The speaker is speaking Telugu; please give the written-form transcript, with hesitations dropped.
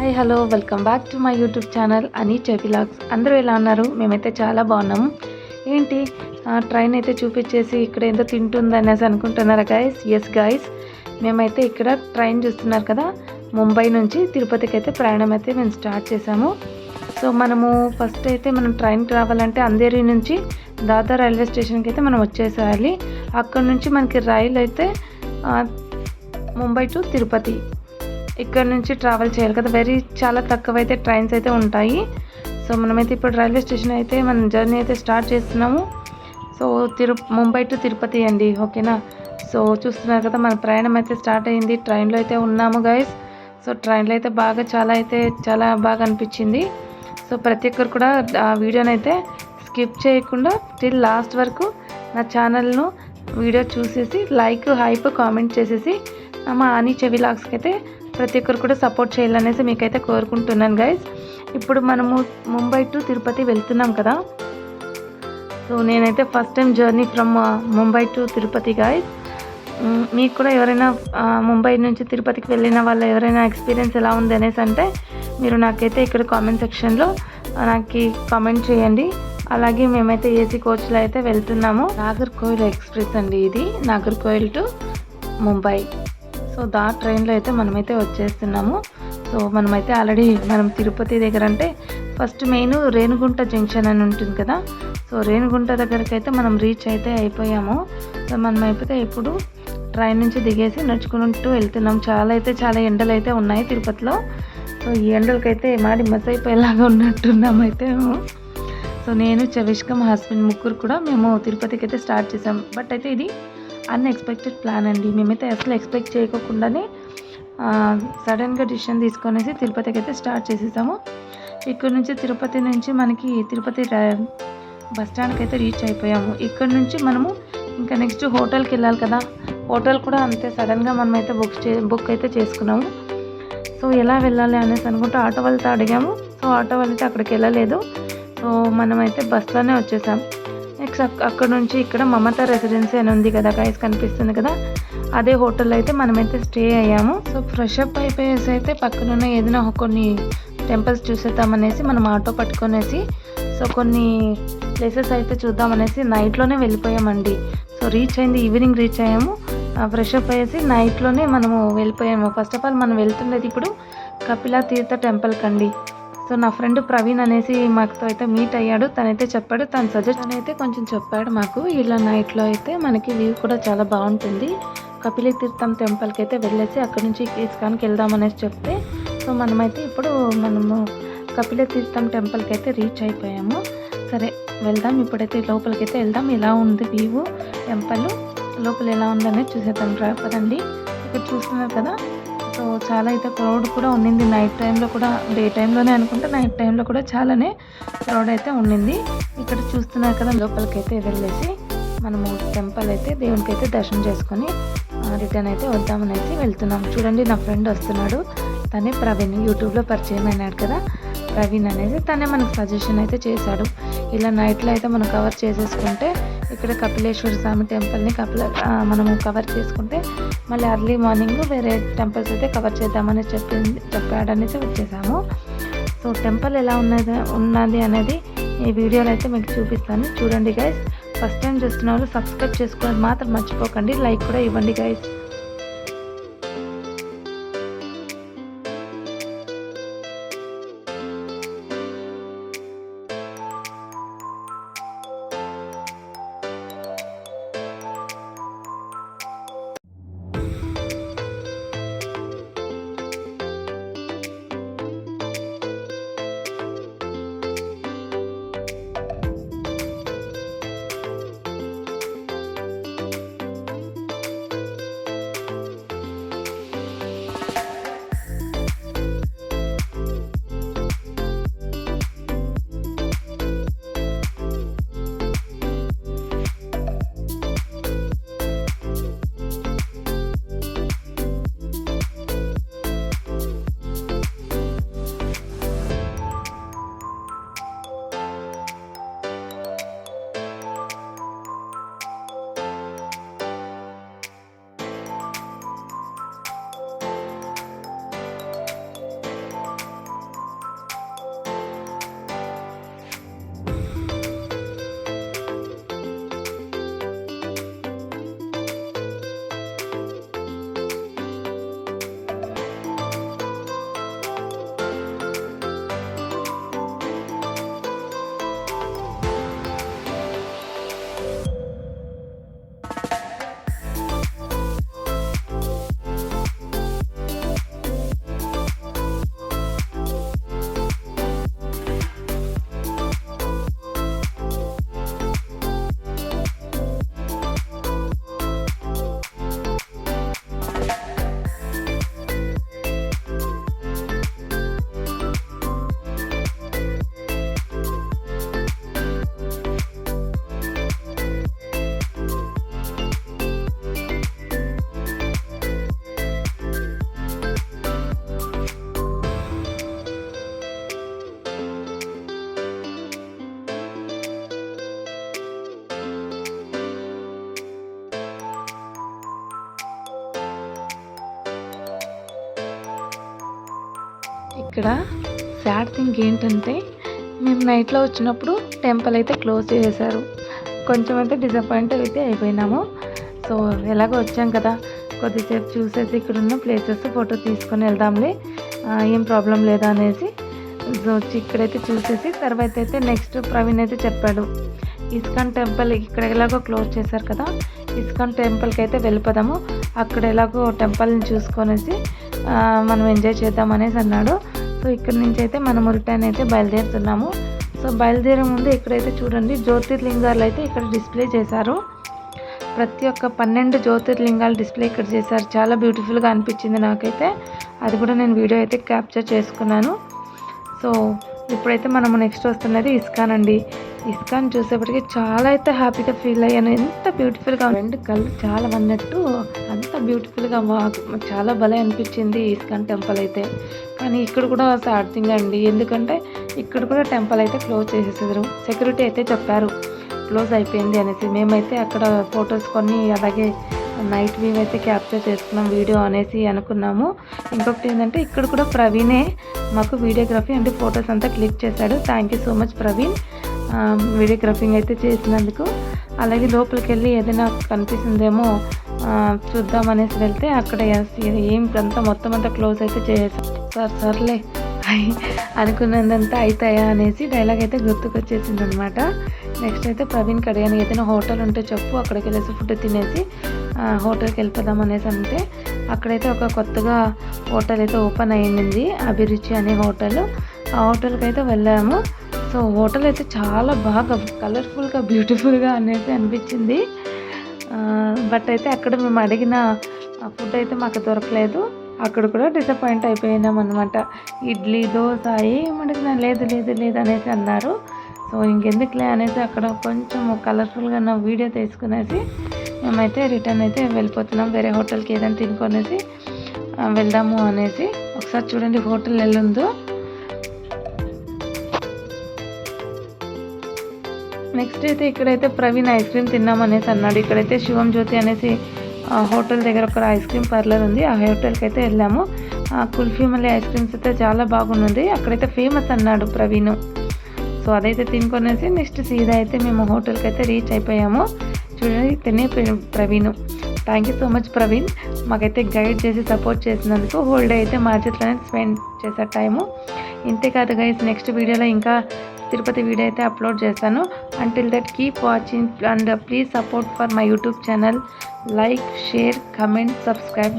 Hi hello welcome back to my YouTube channel అని వ్లాగ్స్. అందరూ ఎలా ఉన్నారు? మేమైతే చాలా బాగున్నాము. ఏంటి ట్రైన్ అయితే చూపించేసి ఇక్కడ ఏందో తింటుంది అనేసి అనుకుంటున్నారా గైస్? ఎస్ గైస్, మేమైతే ఇక్కడ ట్రైన్ చూస్తున్నారు కదా, ముంబై నుంచి తిరుపతికి అయితే ప్రయాణం అయితే మేము స్టార్ట్ చేసాము. సో మనము ఫస్ట్ అయితే మనం ట్రైన్కి రావాలంటే అంధేరి నుంచి దాదర్ రైల్వే స్టేషన్కి అయితే మనం వచ్చేసేయాలి. అక్కడ నుంచి మనకి రైలు అయితే ముంబై టు తిరుపతి ఇక్కడ నుంచి ట్రావెల్ చేయాలి కదా. చాలా తక్కువ అయితే ట్రైన్స్ అయితే ఉంటాయి. సో మనమైతే ఇప్పుడు రైల్వే స్టేషన్ అయితే మనం జర్నీ అయితే స్టార్ట్ చేస్తున్నాము. సో ముంబై టు తిరుపతి అండి, ఓకేనా. సో చూస్తున్నారు కదా, మన ప్రయాణం అయితే స్టార్ట్ అయింది. ట్రైన్లో అయితే ఉన్నాము గైస్. సో ట్రైన్లో అయితే చాలా బాగా అనిపించింది. సో ప్రతి ఒక్కరు కూడా ఆ వీడియోని అయితే స్కిప్ చేయకుండా టిల్ లాస్ట్ వరకు నా ఛానల్ను వీడియో చూసేసి లైక్ హైప్ కామెంట్ చేసేసి మా అని వ్లాగ్స్కి అయితే ప్రతి ఒక్కరు కూడా సపోర్ట్ చేయాలనేసి మీకైతే కోరుకుంటున్నాను గైస్. ఇప్పుడు మనము ముంబై టు తిరుపతి వెళ్తున్నాం కదా. సో నేనైతే first time journey from Mumbai to Tirupati guys. మీకు కూడా ఎవరైనా ముంబై నుంచి తిరుపతికి వెళ్ళిన వాళ్ళు ఎవరైనా ఎక్స్పీరియన్స్ ఎలా ఉంది అనేసి అంటే మీరు నాకైతే ఇక్కడ కామెంట్ సెక్షన్లో నాకు కామెంట్ చేయండి. అలాగే మేమైతే ఏసీ కోచ్లో అయితే వెళ్తున్నాము. నాగర్కోయిల్ ఎక్స్ప్రెస్ అండి ఇది, నాగర్కోయిల్ టు ముంబై. సో ట్రైన్లో అయితే మనమైతే వచ్చేస్తున్నాము. సో మనమైతే ఆల్రెడీ మనం తిరుపతి దగ్గర అంటే ఫస్ట్ మెయిన్ రేణిగుంట జంక్షన్ అని ఉంటుంది కదా. సో రేణిగుంట దగ్గరికి అయితే మనం రీచ్ అయితే అయిపోయాము. సో మనం అయిపోతే ఇప్పుడు ట్రైన్ నుంచి దిగేసి నడుచుకుంటూ వెళ్తున్నాం. చాలా ఎండలు అయితే ఉన్నాయి తిరుపతిలో. సో ఈ ఎండలకైతే మాడి మస్ అయిపోయేలాగా ఉన్నట్టున్నాం అయితే. సో నేను చవిష్క మా హస్బెండ్ ముగ్గురు కూడా మేము తిరుపతికి అయితే స్టార్ట్ చేసాం. బట్ అయితే ఇది అన్ఎక్స్పెక్టెడ్ ప్లాన్ అండి. మేమైతే అసలు ఎక్స్పెక్ట్ చేయకుండానే సడన్గా డిసిషన్ తీసుకొనేసి తిరుపతికి అయితే స్టార్ట్ చేసేసాము. ఇక్కడ నుంచి తిరుపతి నుంచి మనకి తిరుపతి బస్ స్టాండ్కి అయితే రీచ్ అయిపోయాము. ఇక్కడ నుంచి మనము ఇంకా నెక్స్ట్ హోటల్కి వెళ్ళాలి కదా. హోటల్ కూడా అంతే సడన్గా మనమైతే బుక్ అయితే చేసుకున్నాము. సో ఎలా వెళ్ళాలి అనేసి అనుకుంటే ఆటో వాళ్ళతో అడిగాము. సో ఆటో వాళ్ళైతే అక్కడికి వెళ్ళలేదు. సో మనమైతే బస్లోనే వచ్చేసాం. నెక్స్ట్ అక్కడ నుంచి ఇక్కడ మమతా రెసిడెన్సీ అని ఉంది కదా గైస్, కనిపిస్తుంది కదా, అదే హోటల్లో అయితే మనమైతే స్టే అయ్యాము. సో ఫ్రెష్ అప్ అయిపోయేసి అయితే పక్కనున్న ఏదైనా కొన్ని టెంపుల్స్ చూసేద్దామనేసి మనం ఆటో పట్టుకొనేసి సో కొన్ని ప్లేసెస్ అయితే చూద్దామనేసి నైట్లోనే వెళ్ళిపోయామండి. సో ఈవినింగ్ రీచ్ అయ్యాము. ఫ్రెష్ అప్ అయ్యేసి నైట్లోనే మనము వెళ్ళిపోయాము. ఫస్ట్ ఆఫ్ ఆల్ మనం వెళ్తుండేది ఇప్పుడు కపిల తీర్థ టెంపుల్కి అండి. సో నా ఫ్రెండ్ ప్రవీణ్ అనేసి మాతో అయితే మీట్ అయ్యాడు. తనైతే చెప్పాడు, తన సజెషన్ అయితే కొంచెం చెప్పాడు మాకు. ఇలా నైట్లో అయితే మనకి వ్యూ కూడా చాలా బాగుంటుంది. కపిల తీర్థం టెంపుల్కి అయితే వెళ్ళేసి అక్కడి నుంచి ఇస్కాన్కి వెళ్దామనేసి చెప్తే సో మనమైతే ఇప్పుడు మనము కపిల తీర్థం టెంపుల్కి అయితే రీచ్ అయిపోయాము. సరే వెళ్దాం, ఇప్పుడైతే లోపలికైతే వెళ్దాం. ఎలా ఉంది వ్యూ టెంపుల్ లోపల ఎలా ఉందనేది చూసేద్దాం పదండి. ఇక్కడ చూస్తున్నారు కదా, సో చాలా అయితే క్రౌడ్ కూడా ఉండింది. నైట్ టైంలో కూడా, డే టైంలోనే అనుకుంటే నైట్ టైంలో కూడా చాలానే క్రౌడ్ అయితే ఉండింది. ఇక్కడ చూస్తున్నారు కదా, లోపలికి అయితే వెళ్ళేసి మనము టెంపుల్ అయితే దేవునికి అయితే దర్శనం చేసుకొని రిటర్న్ అయితే వద్దామనేసి వెళ్తున్నాం. చూడండి నా ఫ్రెండ్ వస్తున్నాడు, తనే ప్రవీణ్, యూట్యూబ్లో పరిచయం అయినాడు కదా ప్రవీణ్ అనేది. తనే మనకు సజెషన్ అయితే చేశాడు. ఇలా నైట్లో అయితే మనం కవర్ చేసేసుకుంటే ఇక్కడ కపిలేశ్వర స్వామి టెంపుల్ని మనము కవర్ చేసుకుంటే మళ్ళీ ఎర్లీ మార్నింగ్ వేరే టెంపుల్స్ అయితే కవర్ చేద్దామని చెప్పాడనేసి వచ్చేసాము. సో టెంపుల్ ఎలా ఉన్నది అనేది ఈ వీడియోలో అయితే మీకు చూపిస్తాను. చూడండి గైస్, ఫస్ట్ టైం చూస్తున్న వాళ్ళు సబ్స్క్రైబ్ చేసుకోవడం మాత్రం మర్చిపోకండి, లైక్ కూడా ఇవ్వండి గైస్. ఇక్కడ సాడ్ థింగ్ ఏంటంటే మేము నైట్లో వచ్చినప్పుడు టెంపుల్ అయితే క్లోజ్ చేసేసారు. కొంచెం అయితే డిసప్పాయింట్ అయితే అయిపోయినాము. సో ఎలాగో వచ్చాం కదా, కొద్దిసేపు చూసేసి ఇక్కడున్న ప్లేసెస్ ఫోటో తీసుకొని వెళ్దాంలే, ఏం ప్రాబ్లం లేదా అనేసి సో వచ్చి ఇక్కడైతే చూసేసి తర్వాత అయితే నెక్స్ట్ ప్రవీణ్ అయితే చెప్పాడు, ఇస్కాన్ టెంపుల్ ఇక్కడ ఎలాగో క్లోజ్ చేశారు కదా, ఇస్కాన్ టెంపుల్కి అయితే వెళ్ళిపోదాము, అక్కడ ఎలాగో టెంపుల్ని చూసుకొనేసి మనం ఎంజాయ్ చేద్దాం అనేసి అన్నాడు. సో ఇక్కడ నుంచి అయితే మనము రిటర్న్ అయితే బయలుదేరుతున్నాము. సో బయలుదేరే ముందు ఇక్కడైతే చూడండి జ్యోతిర్లింగాలు అయితే ఇక్కడ డిస్ప్లే చేశారు. ప్రతి ఒక్క 12 జ్యోతిర్లింగాలు డిస్ప్లే ఇక్కడ చేశారు. చాలా బ్యూటిఫుల్గా అనిపించింది నాకైతే. అది కూడా నేను వీడియో అయితే క్యాప్చర్ చేసుకున్నాను. సో ఇప్పుడైతే మనము నెక్స్ట్ వస్తున్నది ఇస్కాన్ అండి. ఇస్కాన్ చూసేప్పటికి చాలా అయితే హ్యాపీగా ఫీల్ అయ్యాను. ఎంత బ్యూటిఫుల్గా, 2 కళ్ళు చాలా అన్నట్టు అంత బ్యూటిఫుల్గా చాలా భలే అనిపించింది ఇస్కాన్ టెంపుల్ అయితే. కానీ ఇక్కడ కూడా సాడ్ థింగ్ అండి, ఎందుకంటే ఇక్కడ కూడా టెంపుల్ అయితే క్లోజ్ చేసేసారు. సెక్యూరిటీ అయితే చెప్పారు క్లోజ్ అయిపోయింది అనేసి. మేమైతే అక్కడ ఫొటోస్ కొన్ని అలాగే నైట్ వ్యూ అయితే క్యాప్చర్ చేసుకున్నాం వీడియో అనేసి అనుకున్నాము. ఇంకొకటి ఏంటంటే ఇక్కడ కూడా ప్రవీణే మాకు వీడియోగ్రఫీ అంటే ఫొటోస్ అంతా క్లిక్ చేశాడు. Thank you so much Praveen videographing అయితే చేసినందుకు. అలాగే లోపలికి వెళ్ళి ఏదైనా కనిపిస్తుందేమో చూద్దామనేసి వెళ్తే అక్కడ ఏం అంతా మొత్తం అంతా క్లోజ్ అయితే చేసేసాం. సర్లే అనుకున్నదంతా అవుతాయా అనేసి డైలాగ్ అయితే గుర్తుకొచ్చేసింది అనమాట. నెక్స్ట్ అయితే ప్రవీణ్కి అడిగాను, ఏదైనా హోటల్ ఉంటే చెప్పు, అక్కడికి వెళ్ళేసి ఫుడ్ తినేసి హోటల్కి వెళ్ళిపోదాం అనేసి అంటే అక్కడైతే ఒక కొత్తగా హోటల్ అయితే ఓపెన్ అయ్యింది, అభిరుచి అనే హోటల్. ఆ హోటల్కి అయితే వెళ్ళాము. సో హోటల్ అయితే చాలా బాగా కలర్ఫుల్గా బ్యూటిఫుల్గా అనేసి అనిపించింది. బట్ అయితే అక్కడ మేము అడిగిన ఫుడ్ అయితే మాకు దొరకలేదు. అక్కడ కూడా డిసప్పాయింట్ అయిపోయినాం అనమాట. ఇడ్లీ దోశ ఏమడిగినా లేదు లేదు లేదు అనేసి అన్నారు. సో ఇంకెందుకులే అనేసి అక్కడ కొంచెం కలర్ఫుల్గా నా వీడియో తీసుకునేసి మేమైతే రిటర్న్ అయితే వెళ్ళిపోతున్నాం. వేరే హోటల్కి ఏదైనా తినుకొనేసి వెళ్దాము అనేసి. ఒకసారి చూడండి హోటల్ ఎల్లుందో. నెక్స్ట్ అయితే ఇక్కడైతే ప్రవీణ్ ఐస్ క్రీమ్ తిన్నామనేసి అన్నాడు. ఇక్కడైతే శివం జ్యోతి అనేసి హోటల్ దగ్గర ఒక ఐస్ క్రీమ్ పార్లర్ ఉంది. ఆ హోటల్కి అయితే వెళ్ళాము. కుల్ఫీ మళ్ళీ ఐస్ క్రీమ్స్ అయితే చాలా బాగుంది, అక్కడైతే ఫేమస్ అన్నాడు ప్రవీణ్. సో అదైతే తినుకొనేసి నెక్స్ట్ సీదా అయితే మేము హోటల్కి అయితే రీచ్ అయిపోయాము. చూడండి తినే Praveen. Thank you so much Praveen, మాకైతే గైడ్ చేసి సపోర్ట్ చేసినందుకు. హోల్ డే అయితే మార్కెట్లోనే స్పెండ్ చేసే టైము. ఇంతేకాదు గైస్, నెక్స్ట్ వీడియోలో ఇంకా తిరుపతి వీడియో అయితే అప్లోడ్ చేస్తాను. Until that keep watching and please support for my YouTube channel. Like, share, comment, subscribe.